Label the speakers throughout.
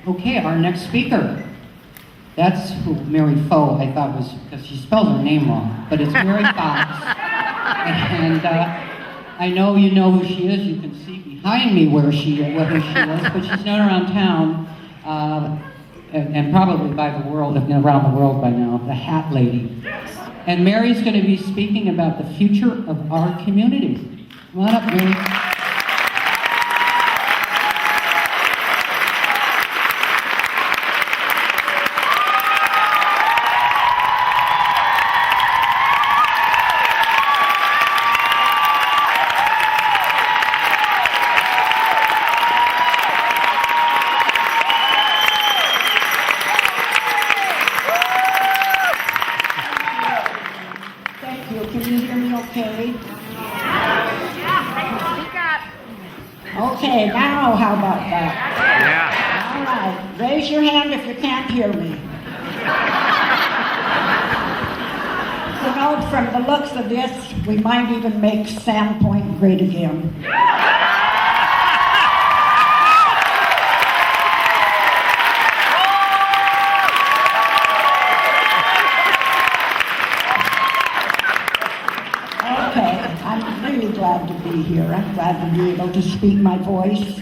Speaker 1: Okay, our next speaker. That's who Mary Faux, I thought was, because she spelled her name wrong, but it's Mary Faux. And I know you know who she is. You can see behind me where she is, but she's known around town, and probably by the world, around the world by now, the Hat Lady. And Mary's going to be speaking about the future of our community. Come on up, Mary.
Speaker 2: Okay, now how about that? Yeah. All right, raise your hand if you can't hear me. You know, from the looks of this, we might even make Sandpoint great again. Glad to be here. I'm glad to be able to speak my voice.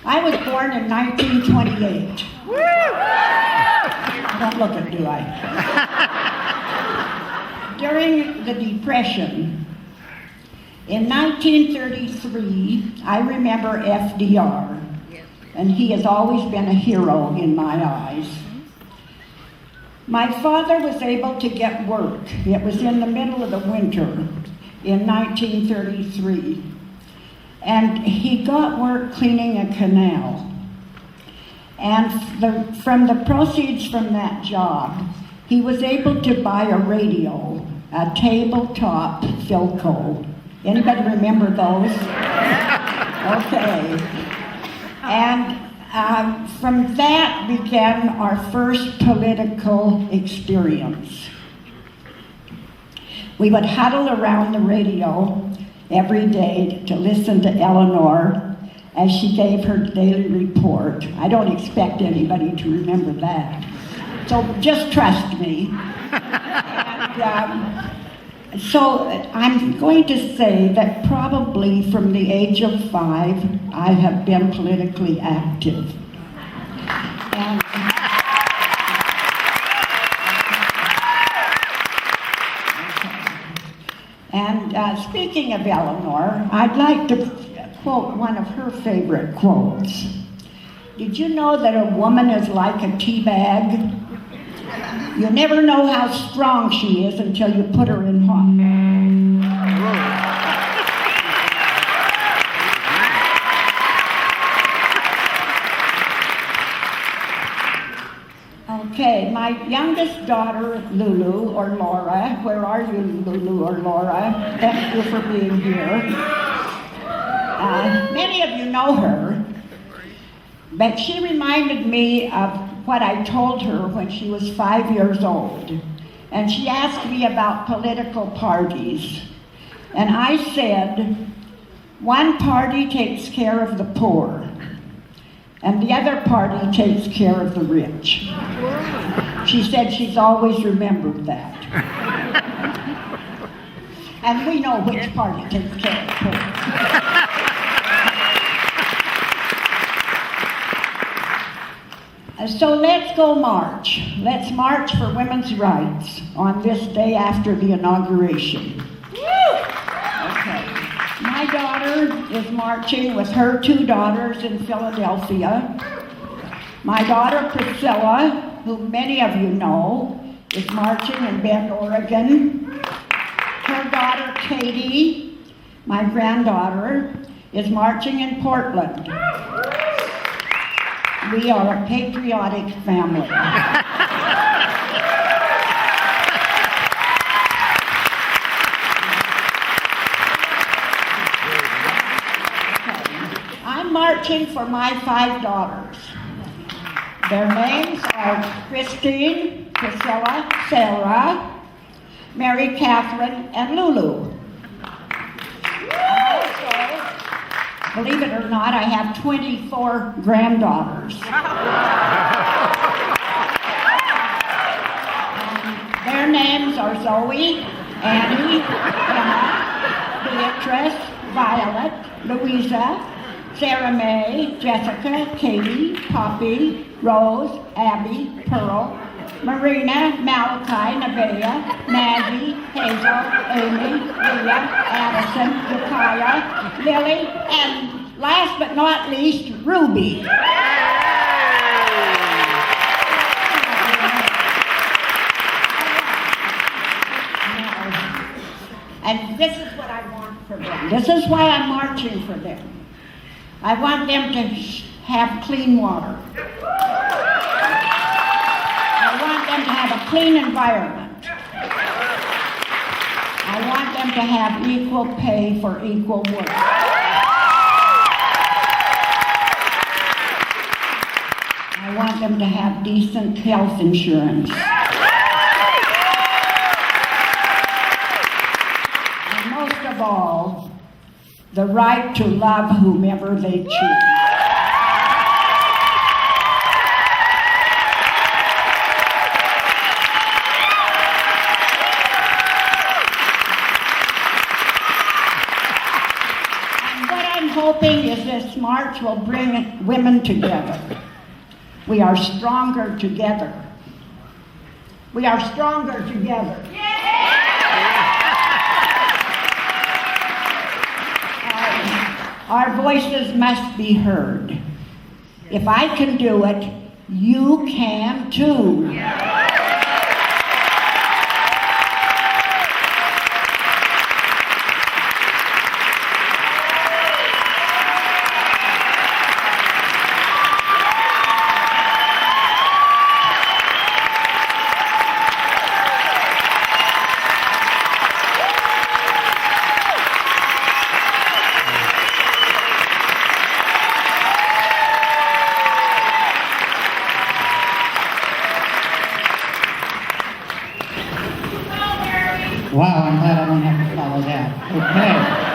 Speaker 2: I was born in 1928. Don't look at, do I? During the Depression, in 1933, I remember FDR, and he has always been a hero in my eyes. My father was able to get work. It was in the middle of the winter in 1933, and he got work cleaning a canal. And from the proceeds from that job, he was able to buy a radio, a tabletop Philco. Anybody remember those? Okay. And from that began our first political experience. We would huddle around the radio every day to listen to Eleanor as she gave her daily report. I don't expect anybody to remember that. So just trust me. And, so I'm going to say that probably from the age of 5, I have been politically active. And speaking of Eleanor, I'd like to quote one of her favorite quotes. Did you know that a woman is like a tea bag? You never know how strong she is until you put her in hot. Okay, my youngest daughter, Lulu, or Laura, where are you, Lulu or Laura? Thank you for being here. Many of you know her, but she reminded me of what I told her when she was 5 years old. And she asked me about political parties. And I said, one party takes care of the poor, and the other party takes care of the rich. She said she's always remembered that. And we know which party takes care of the poor. So let's go march. Let's march for women's rights on this day after the inauguration. Okay. My daughter is marching with her 2 daughters in Philadelphia. My daughter Priscilla, who many of you know, is marching in Bend, Oregon. Her daughter Katie, my granddaughter, is marching in Portland. We are a patriotic family. I'm marching for my 5 daughters. Their names are Christine, Priscilla, Sarah, Mary Catherine, and Lulu. Believe it or not, I have 24 granddaughters. Their names are Zoe, Annie, Emma, Beatrice, Violet, Louisa, Sarah Mae, Jessica, Katie, Poppy, Rose, Abby, Pearl, Marina, Malachi, Nevaeh, Maggie, Hazel, Amy, Leah, Addison, Jakaya, Lily, and last but not least, Ruby. And this is what I want for them. This is why I'm marching for them. I want them to have clean water. I want them to have a clean environment. I want them to have equal pay for equal work. I want them to have decent health insurance. And most of all, the right to love whomever they choose. Hoping is this march will bring women together. We are stronger together. We are stronger together. Our voices must be heard. If I can do it, you can too.
Speaker 1: Wow, I'm glad I don't have to follow that. Okay.